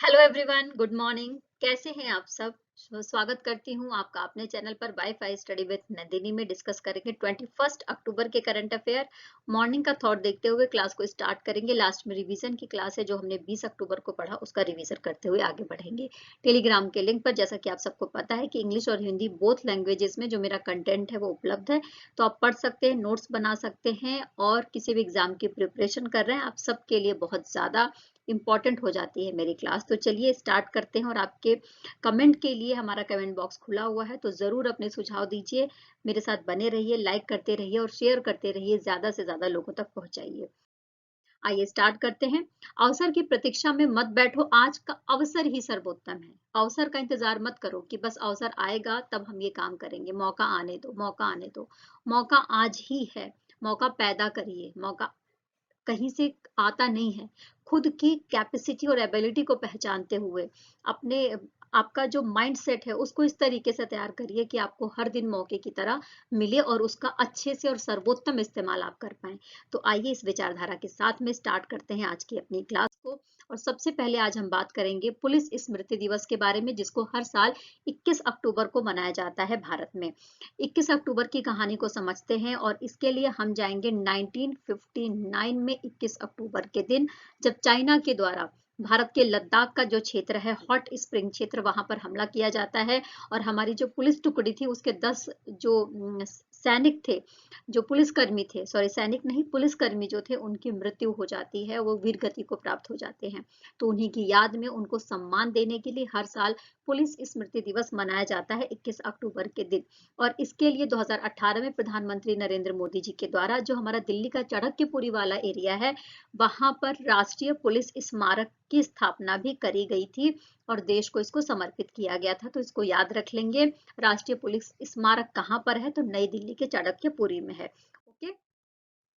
Hello everyone, good morning. कैसे हैं आप सब? स्वागत करती हूं आपका अपने चैनल पर वाईफाई स्टडी विद नंदिनी में। डिस्कस करेंगे 21 अक्टूबर के करंट अफेयर। मॉर्निंग का थॉट देखते हुए क्लास को स्टार्ट करेंगे। लास्ट में रिवीजन की क्लास है जो हमने 20 अक्टूबर को पढ़ा, उसका रिवीजन करते हुए आगे बढ़ेंगे। टेलीग्राम के लिंक पर, जैसा कि आप सबको पता है कि इंग्लिश और हिंदी बोथ लैंग्वेजेस में जो मेरा कंटेंट है वो उपलब्ध है, तो आप पढ़ सकते हैं, नोट्स बना सकते हैं और किसी भी एग्जाम की प्रिपरेशन कर रहे हैं आप सबके लिए बहुत ज्यादा इंपॉर्टेंट हो जाती है मेरी क्लास। तो चलिए स्टार्ट करते हैं और आपके कमेंट के लिए हमारा कमेंट बॉक्स खुला हुआ है, तो जरूर अपने सुझाव दीजिए। मेरे साथ बने रहिए, लाइक करते रहिए और शेयर करते रहिए, ज्यादा से ज्यादा लोगों तक पहुंचाइए। आइए स्टार्ट करते हैं। अवसर की प्रतीक्षा में मत बैठो, आज का अवसर ही सर्वोत्तम है। अवसर का इंतजार मत करो कि बस अवसर आएगा तब हम ये काम करेंगे। मौका आने दो, मौका आने दो। मौका आज ही है। मौका पैदा करिए। मौका कहीं से आता नहीं है। खुद की कैपेसिटी और एबिलिटी को पहचानते हुए अपने आपका जो माइंडसेट है उसको इस तरीके से तैयार करिए कि आपको हर दिन मौके की तरह मिले और उसका अच्छे से और सर्वोत्तम इस्तेमाल आप कर पाएं। तो आइए इस विचारधारा के साथ में स्टार्ट करते हैं आज की अपनी क्लास को। और सबसे पहले आज हम बात करेंगे पुलिस स्मृति दिवस के बारे में, जिसको हर साल 21 अक्टूबर को मनाया जाता है भारत में। 21 अक्टूबर की कहानी को समझते हैं और इसके लिए हम जाएंगे 1959 में। 21 अक्टूबर के दिन जब चाइना के द्वारा भारत के लद्दाख का जो क्षेत्र है, हॉट स्प्रिंग क्षेत्र, वहां पर हमला किया जाता है और हमारी जो पुलिस टुकड़ी थी उसके 10 जो सैनिक थे, जो पुलिसकर्मी थे, सॉरी सैनिक नहीं, पुलिसकर्मी जो थे, उनकी मृत्यु हो जाती है, वो वीर गति को प्राप्त हो जाते हैं। तो उन्हीं की याद में उनको सम्मान देने के लिए हर साल पुलिस स्मृति दिवस मनाया जाता है 21 अक्टूबर के दिन। और इसके लिए 2018 में प्रधानमंत्री नरेंद्र मोदी जी के द्वारा जो हमारा दिल्ली का चाणक्यपुरी वाला एरिया है, वहां पर राष्ट्रीय पुलिस स्मारक की स्थापना भी करी गई थी और देश को इसको समर्पित किया गया था। तो इसको याद रख लेंगे। राष्ट्रीय पुलिस स्मारक कहाँ पर है? तो नई दिल्ली के चाणक्यपुरी में है। ओके,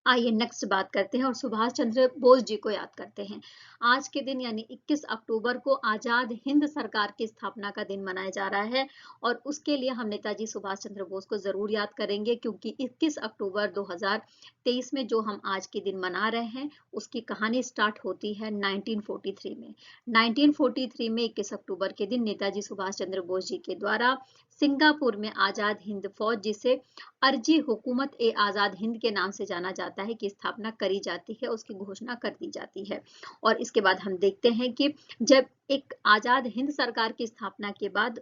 आइए नेक्स्ट बात करते हैं और सुभाष चंद्र बोस जी को याद करते हैं। आज के दिन यानी 21 अक्टूबर को आजाद हिंद सरकार की स्थापना का दिन मनाया जा रहा है और उसके लिए हम नेताजी सुभाष चंद्र बोस को जरूर याद करेंगे, क्योंकि 21 अक्टूबर 2023 में जो हम आज के दिन मना रहे हैं उसकी कहानी स्टार्ट होती है 1943 में। 1943 में 21 अक्टूबर के दिन नेताजी सुभाष चंद्र बोस जी के द्वारा सिंगापुर में आजाद हिंद फौज, जिसे अर्जी हुकूमत ए आजाद हिंद के नाम से जाना जाता है, की स्थापना करी जाती है, उसकी घोषणा कर दी जाती है। और इसके बाद हम देखते हैं कि जब एक आजाद हिंद सरकार की स्थापना के बाद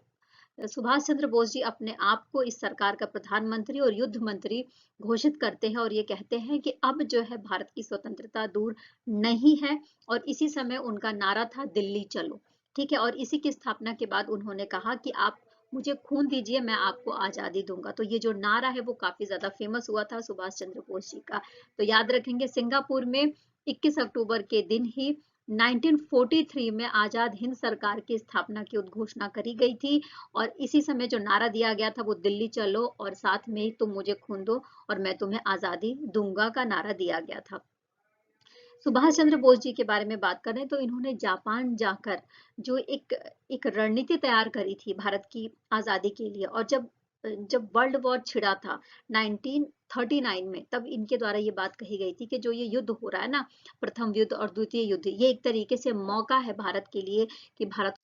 सुभाष चंद्र बोस जी अपने आप को इस सरकार का प्रधानमंत्री और युद्ध मंत्री घोषित करते हैं और ये कहते हैं कि अब जो है भारत की स्वतंत्रता दूर नहीं है। और इसी समय उनका नारा था दिल्ली चलो। ठीक है, और इसी की स्थापना के बाद उन्होंने कहा कि आप मुझे खून दीजिए, मैं आपको आजादी दूंगा। तो ये जो नारा है वो काफी ज्यादा फेमस हुआ था सुभाष चंद्र बोस जी का। तो याद रखेंगे, सिंगापुर में 21 अक्टूबर के दिन ही 1943 में आजाद हिंद सरकार की स्थापना की उद्घोषणा करी गई थी और इसी समय जो नारा दिया गया था वो दिल्ली चलो और साथ में ही तुम मुझे खून दो और मैं तुम्हें आजादी दूंगा का नारा दिया गया था। सुभाष चंद्र बोस जी के बारे में बात करें तो इन्होंने जापान जाकर जो एक एक रणनीति तैयार करी थी भारत की आजादी के लिए। और जब जब वर्ल्ड वॉर छिड़ा था 1939 में, तब इनके द्वारा ये बात कही गई थी कि जो ये युद्ध हो रहा है ना, प्रथम युद्ध और द्वितीय युद्ध, ये एक तरीके से मौका है भारत के लिए कि भारत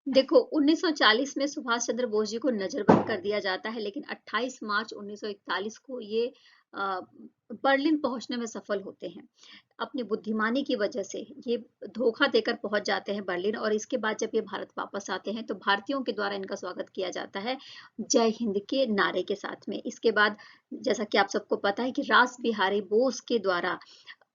देखो 1940 में सुभाष चंद्र बोस जी को नजरबंद कर दिया जाता है, लेकिन 28 मार्च 1941 को ये बर्लिन पहुंचने में सफल होते हैं। अपनी बुद्धिमानी की वजह से ये धोखा देकर पहुंच जाते हैं बर्लिन। और इसके बाद जब ये भारत वापस आते हैं तो भारतीयों के द्वारा इनका स्वागत किया जाता है जय हिंद के नारे के साथ में। इसके बाद जैसा कि आप सबको पता है कि रास बिहारी बोस के द्वारा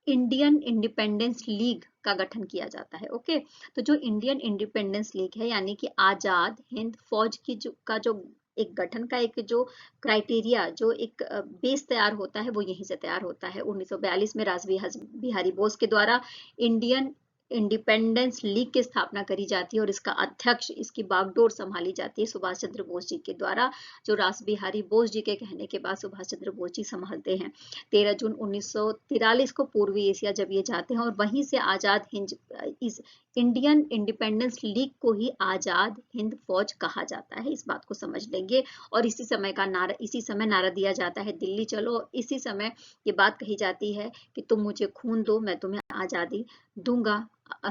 इंडियन इंडिपेंडेंस लीग का गठन किया जाता है। ओके, तो जो इंडियन इंडिपेंडेंस लीग है यानी कि आजाद हिंद फौज की जो एक गठन का एक जो क्राइटेरिया, जो एक बेस तैयार होता है, वो यहीं से तैयार होता है। 1942 में रास बिहारी बोस के द्वारा इंडियन इंडिपेंडेंस लीग की स्थापना करी जाती है और इसका अध्यक्ष, इसकी बागडोर संभाली जाती है सुभाष चंद्र बोस जी के द्वारा, जो रास बिहारी बोस जी के कहने के बाद सुभाष चंद्र बोस जी संभालते हैं। 13 जून 1943 को पूर्वी एशिया जब ये जाते हैं और वहीं से आजाद हिंद, इस इंडियन इंडिपेंडेंस लीग को ही आजाद हिंद फौज कहा जाता है, इस बात को समझ लेंगे। और इसी समय नारा दिया जाता है दिल्ली चलो। इसी समय ये बात कही जाती है कि तुम मुझे खून दो, मैं तुम्हें आजादी दूंगा,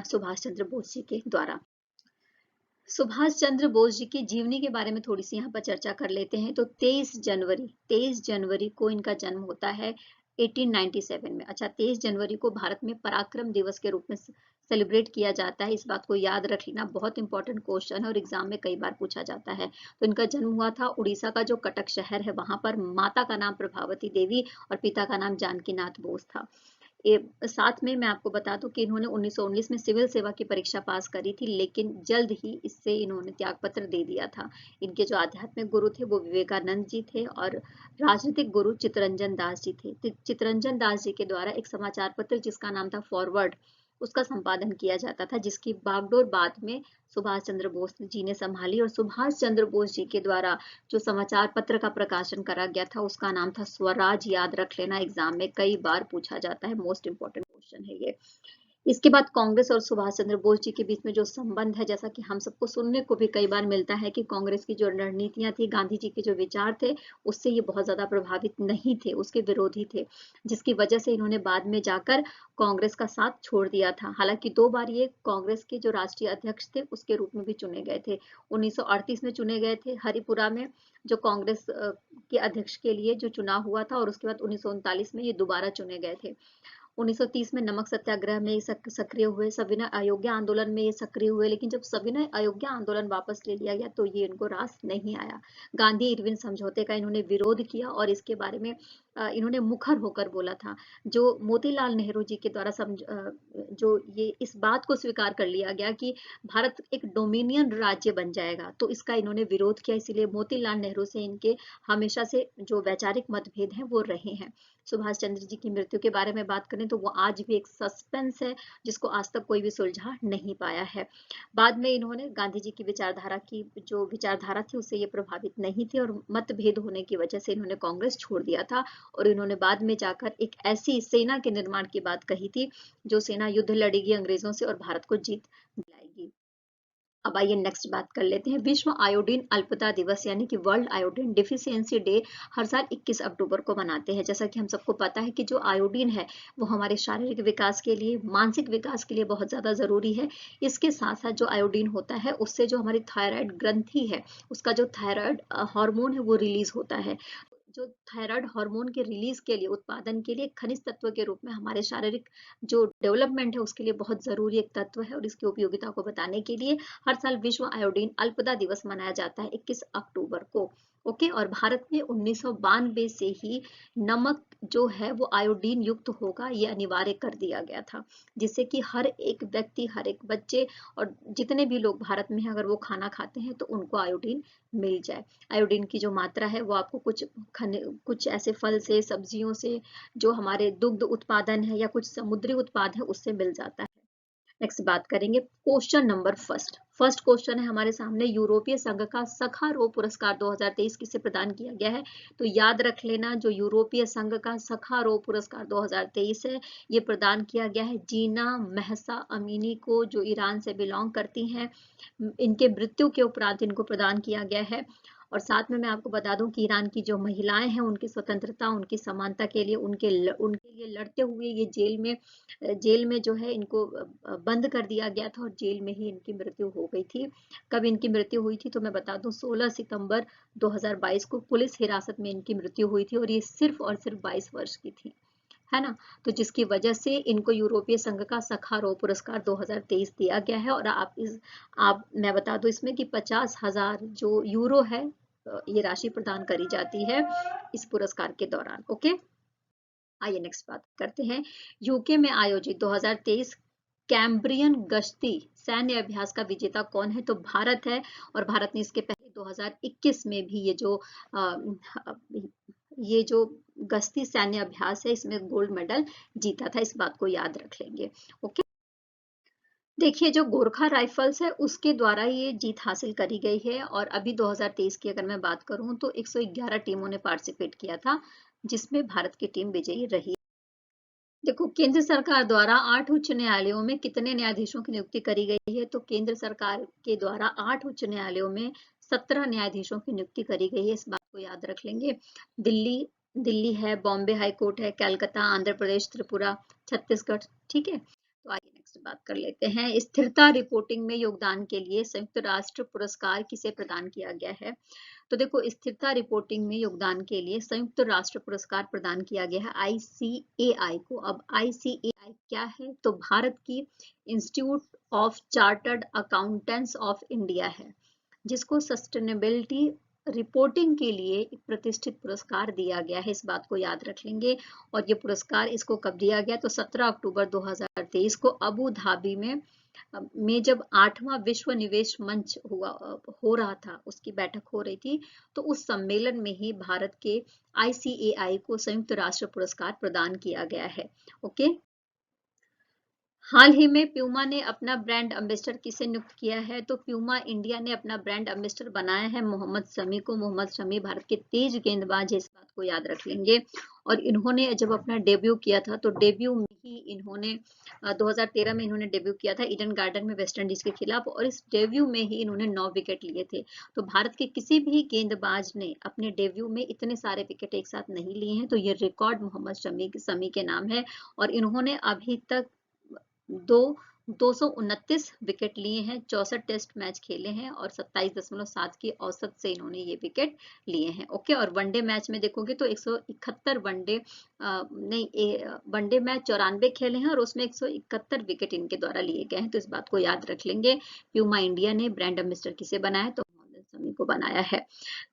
सुभाष चंद्र बोस जी के द्वारा। सुभाष चंद्र बोस जी की जीवनी के बारे में थोड़ी सी यहाँ पर चर्चा कर लेते हैं। तो 23 जनवरी को इनका जन्म होता है 1897 में। अच्छा, 23 जनवरी को भारत में पराक्रम दिवस के रूप में सेलिब्रेट किया जाता है। इस बात को याद रख लेना, बहुत इंपॉर्टेंट क्वेश्चन है और एग्जाम में कई बार पूछा जाता है। तो इनका जन्म हुआ था उड़ीसा का जो कटक शहर है वहां पर। माता का नाम प्रभावती देवी और पिता का नाम जानकीनाथ बोस था। साथ में मैं आपको बता दूं कि इन्होंने 1919 में सिविल सेवा की परीक्षा पास करी थी, लेकिन जल्द ही इससे इन्होंने त्यागपत्र दे दिया था। इनके जो आध्यात्मिक गुरु थे वो विवेकानंद जी थे और राजनीतिक गुरु चित्तरंजन दास जी थे। चित्तरंजन दास जी के द्वारा एक समाचार पत्र जिसका नाम था फॉरवर्ड, उसका संपादन किया जाता था, जिसकी बागडोर बाद में सुभाष चंद्र बोस जी ने संभाली। और सुभाष चंद्र बोस जी के द्वारा जो समाचार पत्र का प्रकाशन करा गया था उसका नाम था स्वराज। याद रख लेना, एग्जाम में कई बार पूछा जाता है, मोस्ट इंपोर्टेंट क्वेश्चन है ये। इसके बाद कांग्रेस और सुभाष चंद्र बोस जी के बीच में जो संबंध है, जैसा कि हम सबको सुनने को भी कई बार मिलता है कि कांग्रेस की जो रणनीतियां थी, गांधी जी के जो विचार थे, उससे ये बहुत ज्यादा प्रभावित नहीं थे, उसके विरोधी थे, जिसकी वजह से इन्होंने बाद में जाकर कांग्रेस का साथ छोड़ दिया था। हालांकि 2 बार ये कांग्रेस के जो राष्ट्रीय अध्यक्ष थे उसके रूप में भी चुने गए थे। 1938 में चुने गए थे हरिपुरा में, जो कांग्रेस के अध्यक्ष के लिए जो चुनाव हुआ था, और उसके बाद 1939 में ये दोबारा चुने गए थे। 1930 में नमक सत्याग्रह में सक्रिय हुए, सविनय अयोग्य आंदोलन में ये सक्रिय हुए, लेकिन जब सविनय अयोग्य आंदोलन वापस ले लिया गया तो ये इनको रास नहीं आया। गांधी इरविन समझौते का इन्होंने विरोध किया और इसके बारे में इन्होंने मुखर होकर बोला था। जो मोतीलाल नेहरू जी के द्वारा जो ये इस बात को स्वीकार कर लिया गया कि भारत एक डोमिनियन राज्य बन जाएगा, तो इसका इन्होंने विरोध किया। इसीलिए मोतीलाल नेहरू से इनके हमेशा से जो वैचारिक मतभेद हैं वो रहे हैं। सुभाष चंद्र जी की मृत्यु के बारे में बात करें तो वो आज भी एक सस्पेंस है, जिसको आज तक कोई भी सुलझा नहीं पाया है। बाद में इन्होंने गांधी जी की विचारधारा की जो विचारधारा थी उससे ये प्रभावित नहीं थे, और मतभेद होने की वजह से इन्होंने कांग्रेस छोड़ दिया था। और इन्होंने बाद में जाकर एक ऐसी सेना के निर्माण की बात कही थी जो सेना युद्ध लड़ेगी अंग्रेजों से और भारत को जीत दिलाएगी। अब आइए नेक्स्ट बात कर लेते हैं। विश्व आयोडीन अल्पता दिवस यानी कि वर्ल्ड आयोडीन डिफिशियंसी डे हर साल 21 अक्टूबर को मनाते हैं। जैसा कि हम सबको पता है कि जो आयोडीन है वो हमारे शारीरिक विकास के लिए, मानसिक विकास के लिए बहुत ज़्यादा ज़रूरी है। इसके साथ साथ जो आयोडीन होता है उससे जो हमारी थायराइड ग्रंथि है, उसका जो थायराइड हार्मोन है वो रिलीज होता है। जो थायराइड हार्मोन के रिलीज के लिए, उत्पादन के लिए खनिज तत्व के रूप में हमारे शारीरिक जो डेवलपमेंट है उसके लिए बहुत जरूरी एक तत्व है, और इसकी उपयोगिता को बताने के लिए हर साल विश्व आयोडीन अल्पता दिवस मनाया जाता है 21 अक्टूबर को। ओके, और भारत में 1992 से ही नमक जो है वो आयोडीन युक्त होगा, ये अनिवार्य कर दिया गया था, जिससे कि हर एक व्यक्ति, हर एक बच्चे और जितने भी लोग भारत में हैं अगर वो खाना खाते हैं तो उनको आयोडीन मिल जाए। आयोडीन की जो मात्रा है वो आपको कुछ ऐसे फल से, सब्जियों से, जो हमारे दुग्ध उत्पादन है या कुछ समुद्री उत्पाद है उससे मिल जाता है। नेक्स्ट बात करेंगे क्वेश्चन नंबर फर्स्ट क्वेश्चन है हमारे सामने, यूरोपीय संघ का सखारोव पुरस्कार 2023 किसे प्रदान किया गया है? तो याद रख लेना, जो यूरोपीय संघ का सखारोव पुरस्कार 2023 है ये प्रदान किया गया है जीना महसा अमीनी को, जो ईरान से बिलोंग करती हैं। इनके मृत्यु के उपरांत इनको प्रदान किया गया है। और साथ में मैं आपको बता दूं कि ईरान की जो महिलाएं हैं उनकी स्वतंत्रता, उनकी समानता के लिए उनके लिए लड़ते हुए ये जेल में जो है इनको बंद कर दिया गया था और जेल में ही इनकी मृत्यु हो गई थी। कब इनकी मृत्यु हुई थी तो मैं बता दूं 16 सितंबर 2022 को पुलिस हिरासत में इनकी मृत्यु हुई थी, और ये सिर्फ और सिर्फ 22 वर्ष की थी, है ना। तो जिसकी वजह से इनको यूरोपीय संघ का सखारोव पुरस्कार 2023 दिया गया है। और आप मैं बता दूं इसमें कि 50,000 जो यूरो है ये राशि प्रदान करी जाती है इस पुरस्कार के दौरान। ओके, आइए नेक्स्ट बात करते हैं। यूके में आयोजित 2023 कैम्ब्रियन गश्ती सैन्य अभ्यास का विजेता कौन है? तो भारत है, और भारत ने इसके पहले 2021 में भी ये जो गश्ती सैन्य अभ्यास है इसमें गोल्ड मेडल जीता था, इस बात को याद रख लेंगे। ओके, देखिए जो गोरखा राइफल्स है उसके द्वारा ये जीत हासिल करी गई है, और अभी 2023 की अगर मैं बात करूं तो 111 टीमों ने पार्टिसिपेट किया था, जिसमें भारत की टीम विजयी रही। देखो, केंद्र सरकार द्वारा 8 उच्च न्यायालयों में कितने न्यायाधीशों की नियुक्ति करी गई है? तो केंद्र सरकार के द्वारा 8 उच्च न्यायालयों में 17 न्यायाधीशों की नियुक्ति करी गई है, इस बात को याद रख लेंगे। दिल्ली दिल्ली है, बॉम्बे हाई कोर्ट है, कलकत्ता, आंध्र प्रदेश, त्रिपुरा, छत्तीसगढ़। ठीक है, तो आइए नेक्स्ट बात कर लेते हैं। स्थिरता रिपोर्टिंग में योगदान के लिए संयुक्त राष्ट्र पुरस्कार किसे प्रदान किया गया है? तो देखो, स्थिरता रिपोर्टिंग में योगदान के लिए संयुक्त राष्ट्र पुरस्कार प्रदान किया गया है ICAI को। अब ICAI क्या है? तो भारत की institute of chartered accountants of India है, जिसको सस्टेनेबिलिटी रिपोर्टिंग के लिए एक प्रतिष्ठित पुरस्कार दिया गया है। इस बात को याद रख लेंगे। और ये पुरस्कार इसको कब दिया गया? तो 17 अक्टूबर 2023 को अबू धाबी में जब 8वां विश्व निवेश मंच हो रहा था, उसकी बैठक हो रही थी, तो उस सम्मेलन में ही भारत के ICAI को संयुक्त राष्ट्र पुरस्कार प्रदान किया गया है। ओके। हाल ही में प्यूमा ने अपना ब्रांड एम्बेसडर किसे नियुक्त किया है? तो प्यूमा इंडिया ने अपना ब्रांड एम्बेसडर बनाया है मोहम्मद शमी को। मोहम्मद शमी भारत के तेज गेंदबाज है, इस बात को याद रख लेंगे। और इन्होंने जब अपना डेब्यू किया था, तो डेब्यू में ही इन्होंने 2013 में इन्होंने डेब्यू किया था ईडन गार्डन में वेस्ट इंडीज के खिलाफ, और इस डेब्यू में ही इन्होंने 9 विकेट लिए थे। तो भारत के किसी भी गेंदबाज ने अपने डेब्यू में इतने सारे विकेट एक साथ नहीं लिए हैं, तो ये रिकॉर्ड मोहम्मद शमी के नाम है। और इन्होंने अभी तक 229 विकेट लिए हैं, 64 टेस्ट मैच खेले हैं और 27.7 की औसत से इन्होंने ये विकेट लिए हैं। ओके। और वनडे मैच में देखोगे तो 171 वनडे मैच 94 खेले हैं और उसमें 171 विकेट इनके द्वारा लिए गए हैं। तो इस बात को याद रख लेंगे। प्यूमा इंडिया ने ब्रांड एम्बेसडर किसे बनाया? तो मोहम्मद शमी को बनाया है।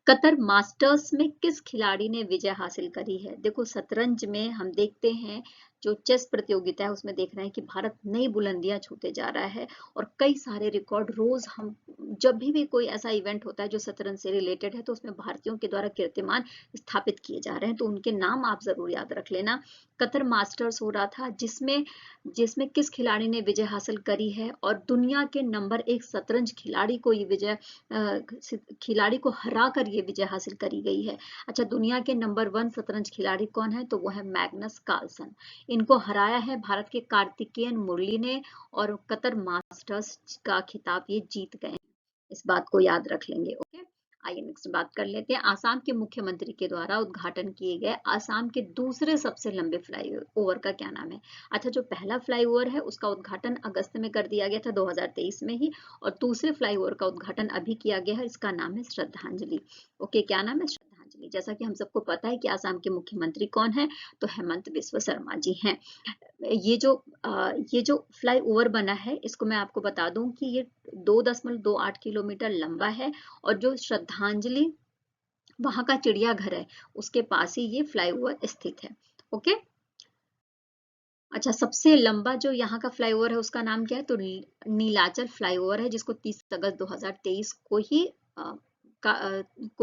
कतर मास्टर्स में किस खिलाड़ी ने विजय हासिल करी है? देखो, शतरंज में हम देखते हैं, जो चेस प्रतियोगिता है उसमें देख रहे हैं कि भारत नई बुलंदियां छूते जा रहा है और कई सारे रिकॉर्ड रोज हम जब भी कोई ऐसा इवेंट होता है जो शतरंज से रिलेटेड है, तो उसमें भारतीयों के द्वारा कीर्तिमान स्थापित किए जा रहे हैं। तो उनके नाम आप जरूर याद रख लेना। कतर मास्टर्स हो रहा था, जिसमें जिसमें किस खिलाड़ी ने विजय हासिल करी है? और दुनिया के नंबर 1 शतरंज खिलाड़ी को ये खिलाड़ी को हरा कर ये विजय हासिल करी गई है। अच्छा, दुनिया के नंबर 1 शतरंज खिलाड़ी कौन है? तो वो है मैग्नस कार्लसन। इनको हराया है भारत के कार्तिकेयन मुरली ने और कतर मास्टर्स का खिताब ये जीत गए हैं। इस बात को याद रख लेंगे। ओके। आइए नेक्स्ट बात कर लेते हैं। आसाम के मुख्यमंत्री के द्वारा उद्घाटन किए गए आसाम के दूसरे सबसे लंबे फ्लाईओवर का क्या नाम है? अच्छा, जो पहला फ्लाईओवर है उसका उद्घाटन अगस्त में कर दिया गया था 2023 में ही, और दूसरे फ्लाईओवर का उद्घाटन अभी किया गया है। इसका नाम है श्रद्धांजलि। ओके, क्या नाम है? श्रद्धांजलि। जैसा कि हम सबको पता है कि आसाम के मुख्यमंत्री कौन है, तो हेमंत बिस्वा शर्मा जी हैं। ये जो फ्लाई ओवर बना है, इसको मैं आपको बता दूं कि ये 2.28 किलोमीटर लंबा है, और जो श्रद्धांजलि वहां का चिड़ियाघर है उसके पास ही ये फ्लाई ओवर स्थित है। ओके। अच्छा, सबसे लंबा जो यहाँ का फ्लाईओवर है उसका नाम क्या है? तो नीलाचल फ्लाईओवर है, जिसको 30 अगस्त 2023 को ही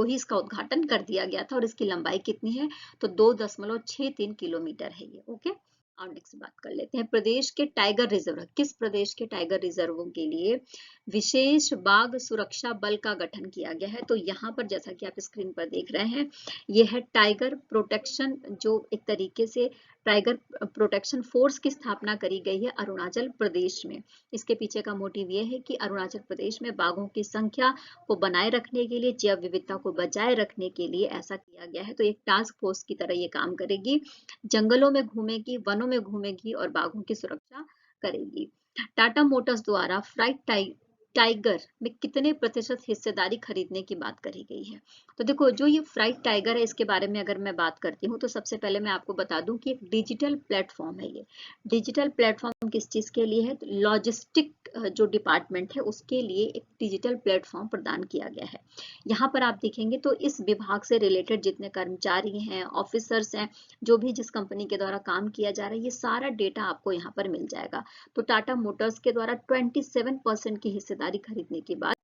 इसका उद्घाटन कर दिया गया था। और इसकी लंबाई कितनी है? तो 2.63 किलोमीटर है ये। ओके। और नेक्स्ट बात कर लेते हैं। प्रदेश के टाइगर रिजर्व, किस प्रदेश के टाइगर रिजर्वों के लिए विशेष बाघ सुरक्षा बल का गठन किया गया है? तो यहाँ पर जैसा कि आप स्क्रीन पर देख रहे हैं, यह है टाइगर प्रोटेक्शन, जो एक तरीके से टाइगर प्रोटेक्शन फोर्स की स्थापना करी गई है अरुणाचल प्रदेश में। इसके पीछे का मोटिव ये है कि अरुणाचल प्रदेश में बाघों की संख्या को बनाए रखने के लिए, जैव विविधता को बचाए रखने के लिए ऐसा किया गया है। तो एक टास्क फोर्स की तरह ये काम करेगी, जंगलों में घूमेगी, वनों में घूमेगी और बाघों की सुरक्षा करेगी। टाटा मोटर्स द्वारा फ्राइट टाइगर में कितने प्रतिशत हिस्सेदारी खरीदने की बात करी गई है? तो देखो, जो ये फ्राइट टाइगर है, इसके बारे में अगर मैं बात करती हूँ, तो सबसे पहले मैं आपको बता दूं कि एक डिजिटल प्लेटफॉर्म है। ये डिजिटल प्लेटफॉर्म किस चीज के लिए है? तो लॉजिस्टिक जो डिपार्टमेंट है उसके लिए एक डिजिटल प्लेटफॉर्म प्रदान किया गया है। यहाँ पर आप देखेंगे तो इस विभाग से रिलेटेड जितने कर्मचारी हैं, ऑफिसर्स हैं, जो भी जिस कंपनी के द्वारा काम किया जा रहा है, ये सारा डेटा आपको यहाँ पर मिल जाएगा। तो टाटा मोटर्स के द्वारा 27% की हिस्सेदारी खरीदने की बात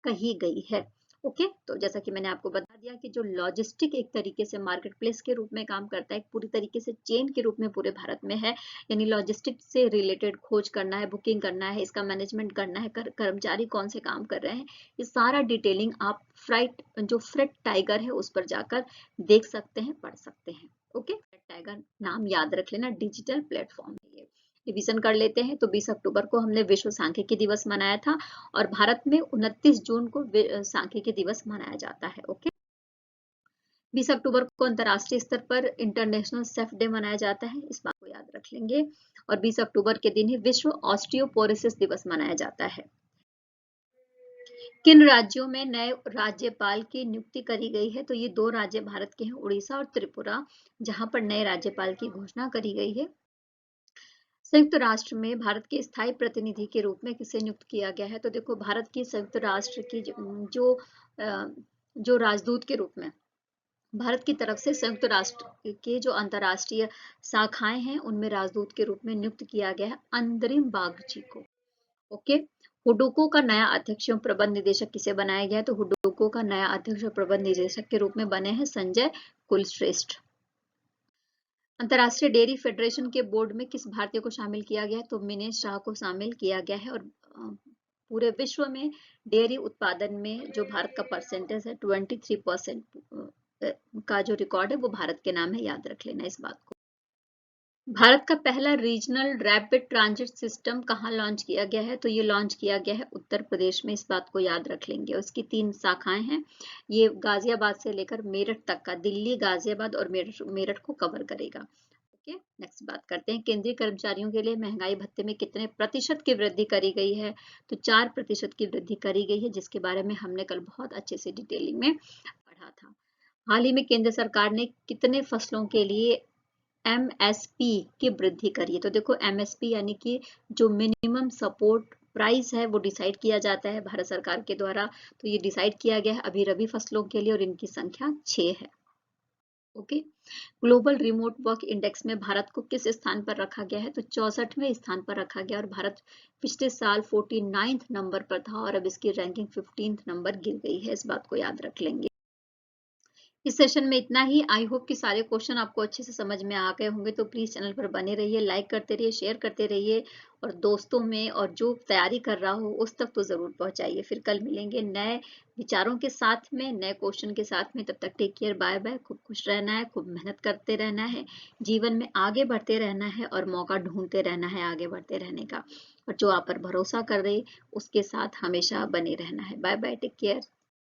कही गई है। ओके। तो जैसा कि मैंने आपको बता दिया कि जो लॉजिस्टिक एक तरीके से मार्केट प्लेस के रूप में काम करता है, एक पूरी तरीके से चेन के रूप में पूरे भारत में है, यानी लॉजिस्टिक से रिलेटेड खोज करना है, बुकिंग करना है, इसका मैनेजमेंट करना है, कर्मचारी कौन से काम कर रहे हैं, ये सारा डिटेलिंग आप फ्रेट टाइगर है उस पर जाकर देख सकते हैं, पढ़ सकते हैं। ओके। फ्रेट टाइगर नाम याद रख लेना, डिजिटल प्लेटफॉर्म है ये। रिवीजन कर लेते हैं। तो 20 अक्टूबर को हमने विश्व सांख्यिकी दिवस मनाया था, और भारत में 29 जून को सांख्यिकी दिवस मनाया जाता है। ओके। 20 अक्टूबर को अंतर्राष्ट्रीय स्तर पर इंटरनेशनल शेफ डे मनाया जाता है, इस बात को याद रख लेंगे। और 20 अक्टूबर के दिन ही विश्व ऑस्टियोपोरोसिस दिवस मनाया जाता है। किन राज्यों में नए राज्यपाल की नियुक्ति करी गई है? तो ये 2 राज्य भारत के हैं, उड़ीसा और त्रिपुरा, जहां पर नए राज्यपाल की घोषणा करी गई है। संयुक्त राष्ट्र में भारत के स्थायी प्रतिनिधि के रूप में किसे नियुक्त किया गया है? तो देखो, भारत की संयुक्त राष्ट्र की जो राजदूत के रूप में भारत की तरफ से संयुक्त राष्ट्र के जो अंतर्राष्ट्रीय शाखाएं हैं उनमें राजदूत के रूप में नियुक्त किया गया है अंतरिम बागची को। ओके। हुडुको का नया अध्यक्ष एवं प्रबंध निदेशक किसे बनाया गया है? तो हुडुको का नया अध्यक्ष और प्रबंध निदेशक के रूप में बने हैं संजय कुलश्रेष्ठ। अंतर्राष्ट्रीय डेयरी फेडरेशन के बोर्ड में किस भारतीय को शामिल किया गया है? तो मिनेश शाह को शामिल किया गया है। और पूरे विश्व में डेयरी उत्पादन में जो भारत का परसेंटेज है 23% का जो रिकॉर्ड है वो भारत के नाम है, याद रख लेना इस बात को। भारत का पहला रीजनल रैपिड ट्रांजिट सिस्टम कहाँ लॉन्च किया गया है? तो ये लॉन्च किया गया है उत्तर प्रदेश में, इस बात को याद रख लेंगे। उसकी 3 शाखाएं हैं, ये गाजियाबाद से लेकर मेरठ तक का, दिल्ली, गाजियाबाद और मेरठ को कवर करेगा। ओके, नेक्स्ट बात करते हैं, केंद्रीय कर्मचारियों के लिए महंगाई भत्ते में कितने प्रतिशत की वृद्धि करी गई है? तो 4% की वृद्धि करी गई है, जिसके बारे में हमने कल बहुत अच्छे से डिटेलिंग में पढ़ा था। हाल ही में केंद्र सरकार ने कितने फसलों के लिए एमएसपी की वृद्धि करी है? तो देखो, एमएसपी यानी कि जो मिनिमम सपोर्ट प्राइस है वो डिसाइड किया जाता है भारत सरकार के द्वारा। तो ये डिसाइड किया गया है अभी रबी फसलों के लिए और इनकी संख्या 6 है। Okay. Global remote work index में भारत को किस स्थान पर रखा गया है? तो 64वें स्थान पर रखा गया और भारत पिछले साल 49th नंबर पर था और अब इसकी रैंकिंग 15th नंबर गिर गई है, इस बात को याद रख लेंगे। इस सेशन में इतना ही। आई होप कि सारे क्वेश्चन आपको अच्छे से समझ में आ गए होंगे। तो प्लीज चैनल पर बने रहिए, लाइक करते रहिए, शेयर करते रहिए और दोस्तों में और जो तैयारी कर रहा हो उस तक तो जरूर पहुंचाइए। फिर कल मिलेंगे नए विचारों के साथ में, नए क्वेश्चन के साथ में। तब तक टेक केयर, बाय बाय। खूब खुश रहना है, खूब मेहनत करते रहना है, जीवन में आगे बढ़ते रहना है और मौका ढूंढते रहना है आगे बढ़ते रहने का। और जो आप पर भरोसा कर रहे उसके साथ हमेशा बने रहना है। Bye bye, take care.